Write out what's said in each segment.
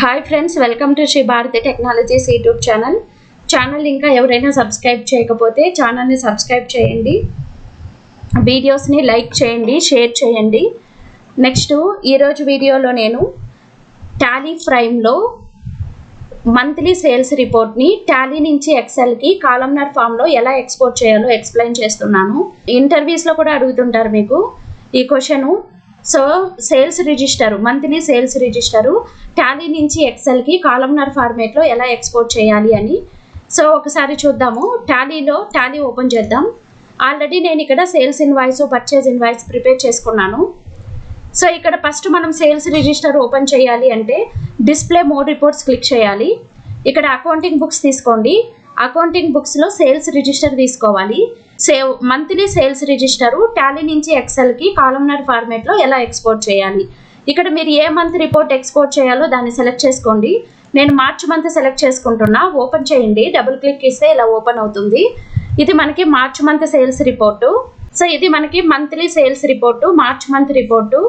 Hi friends, welcome to Sri Bharati technologies YouTube channel ఇంకా ఎవరైనా subscribe చేయకపోతే ఛానల్ని సబ్స్క్రైబ్ చేయండి, వీడియోస్ని లైక్ చేయండి, షేర్ చేయండి. నెక్స్ట్ ఈరోజు వీడియోలో నేను టాలీ ప్రైమ్లో మంత్లీ సేల్స్ రిపోర్ట్ని టాలీ నుంచి ఎక్సెల్కి కాలమ్నార్ ఫామ్లో ఎలా ఎక్స్పోర్ట్ చేయాలో ఎక్స్ప్లెయిన్ చేస్తున్నాను. ఇంటర్వ్యూస్లో కూడా అడుగుతుంటారు మీకు ఈ question. So sales register, monthly sales register Tally నుంచి ఎక్సెల్కి కాలమ్నార్ ఫార్మేట్లో ఎలా ఎక్స్పోర్ట్ చేయాలి అని. సో ఒకసారి చూద్దాము. టాలీ ఓపెన్ చేద్దాం. ఆల్రెడీ నేను ఇక్కడ sales invoice, purchase invoice prepare చేసుకున్నాను. సో ఇక్కడ ఫస్ట్ మనం సేల్స్ రిజిస్టర్ ఓపెన్ చేయాలి అంటే డిస్ప్లే మోడ్ రిపోర్ట్స్ క్లిక్ చేయాలి. ఇక్కడ అకౌంటింగ్ బుక్స్ తీసుకోండి. అకౌంటింగ్ బుక్స్లో సేల్స్ రిజిస్టర్ తీసుకోవాలి. మంత్లీ సేల్స్ రిజిస్టరు టాలీ నుంచి ఎక్సెల్కి కాలమ్నార్ ఫార్మేట్లో ఎలా ఎక్స్పోర్ట్ చేయాలి. ఇక్కడ మీరు ఏ మంత్ రిపోర్ట్ ఎక్స్పోర్ట్ చేయాలో దాన్ని సెలెక్ట్ చేసుకోండి. నేను మార్చ్ మంత్ సెలెక్ట్ చేసుకుంటున్నా. ఓపెన్ చేయండి. డబుల్ క్లిక్ ఇస్తే ఇలా ఓపెన్ అవుతుంది. ఇది మనకి March month sales report. So ఇది మనకి monthly sales report, March month report.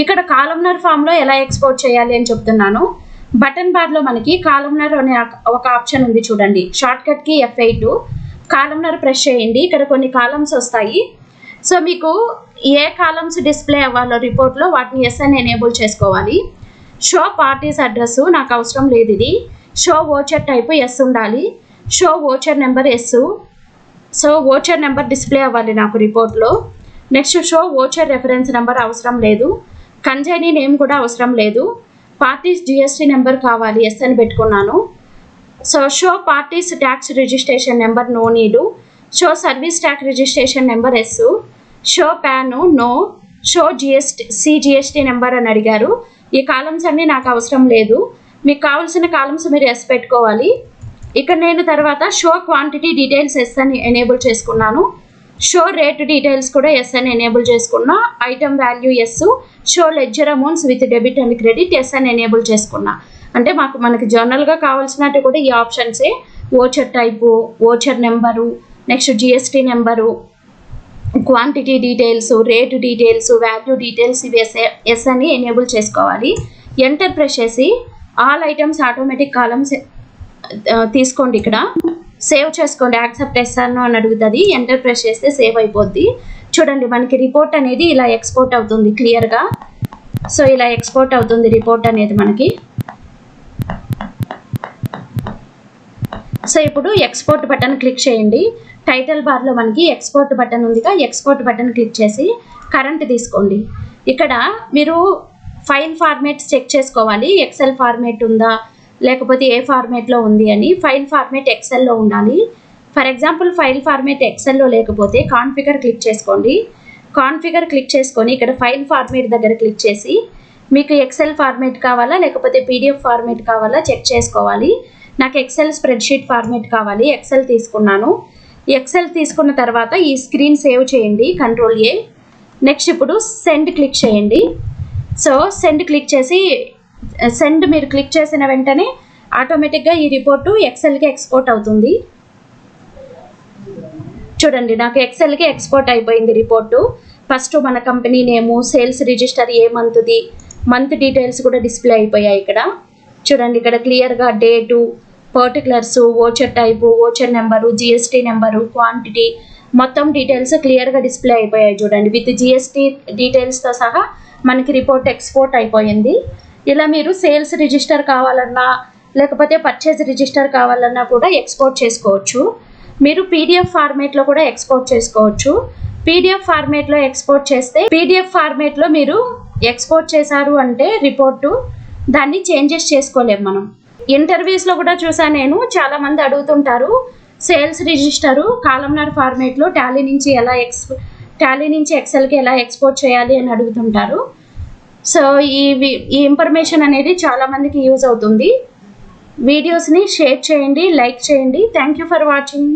ఇక్కడ కాలమ్నార్ ఫామ్లో ఎలా ఎక్స్పోర్ట్ చేయాలి అని చెప్తున్నాను. బటన్ బార్లో మనకి కాలమ్నార్ అనే ఒక ఆప్షన్ ఉంది చూడండి. షార్ట్ కట్కి F8 కాలమ్నార్ ప్రెస్ చేయండి. ఇక్కడ కొన్ని కాలమ్స్ వస్తాయి. సో మీకు ఏ కాలమ్స్ డిస్ప్లే అవ్వాలో రిపోర్ట్లో వాటిని ఎస్ అని ఎనేబుల్ చేసుకోవాలి. షో పార్టీస్ అడ్రస్ నాకు అవసరం లేదు. ఇది షో ఓచర్ టైప్ ఎస్ ఉండాలి. Show voucher number yes. So voucher number display అవ్వాలి నాకు రిపోర్ట్లో. Next show voucher reference number అవసరం లేదు. కన్జైనీ నేమ్ కూడా అవసరం లేదు. పార్టీస్ GST నెంబర్ కావాలి, ఎస్ అని పెట్టుకున్నాను. So show parties tax registration number no need. Show service tax registration number yes. Show PAN no. Show GST number అని అడిగారు. ఈ కాలమ్స్ అన్నీ నాకు అవసరం లేదు. మీకు కావాల్సిన కాలమ్స్ మీరు ఎస్ పెట్టుకోవాలి. ఇక్కడ నేను తర్వాత షో క్వాంటిటీ డీటెయిల్స్ ఎస్ అని ఎనేబుల్ చేసుకున్నాను. షో రేట్ డీటెయిల్స్ కూడా ఎస్ అని ఎనేబుల్ చేసుకున్నా. Item value yes. Show ledger amounts with debit and credit yes అని ఎనేబుల్ చేసుకున్నా. అంటే మనకి జనరల్గా కావాల్సినట్టు కూడా ఈ ఆప్షన్సే. Voucher type, voucher number, next GST number, quantity details, rate details, value details ఇవి ఎస్ అని ఎనేబుల్ చేసుకోవాలి. ఎంటర్ ప్రెస్ చేసి ఆల్ ఐటమ్స్ ఆటోమేటిక్ కాలమ్స్ తీసుకోండి. ఇక్కడ సేవ్ చేసుకోండి. యాక్సెప్ట్ ఎస్ అని అడుగుతుంది. ఎంటర్ ప్రెస్ చేస్తే సేవ్ అయిపోద్ది. చూడండి మనకి రిపోర్ట్ అనేది ఇలా ఎక్స్పోర్ట్ అవుతుంది క్లియర్గా. సో ఇలా ఎక్స్పోర్ట్ అవుతుంది రిపోర్ట్ అనేది మనకి. సో ఇప్పుడు ఎక్స్పోర్ట్ బటన్ క్లిక్ చేయండి. టైటిల్ బార్లో మనకి ఎక్స్పోర్ట్ బటన్ ఉందిగా, ఎక్స్పోర్ట్ బటన్ క్లిక్ చేసి కరెంట్ తీసుకోండి. ఇక్కడ మీరు ఫైల్ ఫార్మేట్ చెక్ చేసుకోవాలి. ఎక్సెల్ ఫార్మేట్ ఉందా లేకపోతే ఏ ఫార్మేట్లో ఉంది అని. ఫైల్ ఫార్మేట్ ఎక్సెల్లో ఉండాలి. ఫర్ ఎగ్జాంపుల్ ఫైల్ ఫార్మేట్ ఎక్సెల్లో లేకపోతే కాన్ఫిగర్ క్లిక్ చేసుకోండి. కాన్ఫిగర్ క్లిక్ చేసుకొని ఇక్కడ ఫైల్ ఫార్మేట్ దగ్గర క్లిక్ చేసి మీకు ఎక్సెల్ ఫార్మేట్ కావాలా లేకపోతే PDF ఫార్మేట్ కావాలా చెక్ చేసుకోవాలి. నాకు ఎక్సెల్ స్ప్రెడ్షీట్ ఫార్మేట్ కావాలి. ఎక్సెల్ తీసుకున్నాను. ఎక్సెల్ తీసుకున్న తర్వాత ఈ స్క్రీన్ సేవ్ చేయండి, Ctrl A. నెక్స్ట్ ఇప్పుడు సెండ్ క్లిక్ చేయండి. సో సెండ్ క్లిక్ చేసి సెండ్ మీరు క్లిక్ చేసిన వెంటనే ఆటోమేటిక్గా ఈ రిపోర్టు ఎక్సెల్కి ఎక్స్పోర్ట్ అవుతుంది. చూడండి నాకు ఎక్సెల్కి ఎక్స్పోర్ట్ అయిపోయింది రిపోర్టు. ఫస్ట్ మన కంపెనీ నేము, సేల్స్ రిజిస్టర్ ఏ మంత్ది, మంత్ డీటెయిల్స్ కూడా డిస్ప్లే అయిపోయాయి. ఇక్కడ చూడండి ఇక్కడ క్లియర్గా date, particulars, voucher type, voucher number, GST number, quantity మొత్తం డీటెయిల్స్ క్లియర్గా డిస్ప్లే అయిపోయాయి. చూడండి విత్ GST డీటెయిల్స్తో సహా మనకి రిపోర్ట్ ఎక్స్పోర్ట్ అయిపోయింది. ఇలా మీరు సేల్స్ రిజిస్టర్ కావాలన్నా లేకపోతే పర్చేజ్ రిజిస్టర్ కావాలన్నా కూడా ఎక్స్పోర్ట్ చేసుకోవచ్చు. మీరు PDF ఫార్మేట్లో కూడా ఎక్స్పోర్ట్ చేసుకోవచ్చు. PDF ఫార్మేట్లో ఎక్స్పోర్ట్ చేస్తే PDF ఫార్మేట్లో మీరు ఎక్స్పోర్ట్ చేశారు అంటే రిపోర్టు దాన్ని చేంజెస్ చేసుకోలేము మనం. ఇంటర్వ్యూస్లో కూడా చూసాను నేను, చాలామంది అడుగుతుంటారు సేల్స్ రిజిస్టరు కాలమ్నార్ ఫార్మేట్లో టాలీ నుంచి ఎక్సెల్కి ఎలా ఎక్స్పోర్ట్ చేయాలి అని అడుగుతుంటారు. సో ఈ ఇన్ఫర్మేషన్ అనేది చాలామందికి యూజ్ అవుతుంది. వీడియోస్ని షేర్ చేయండి, లైక్ చేయండి. Thank you for watching.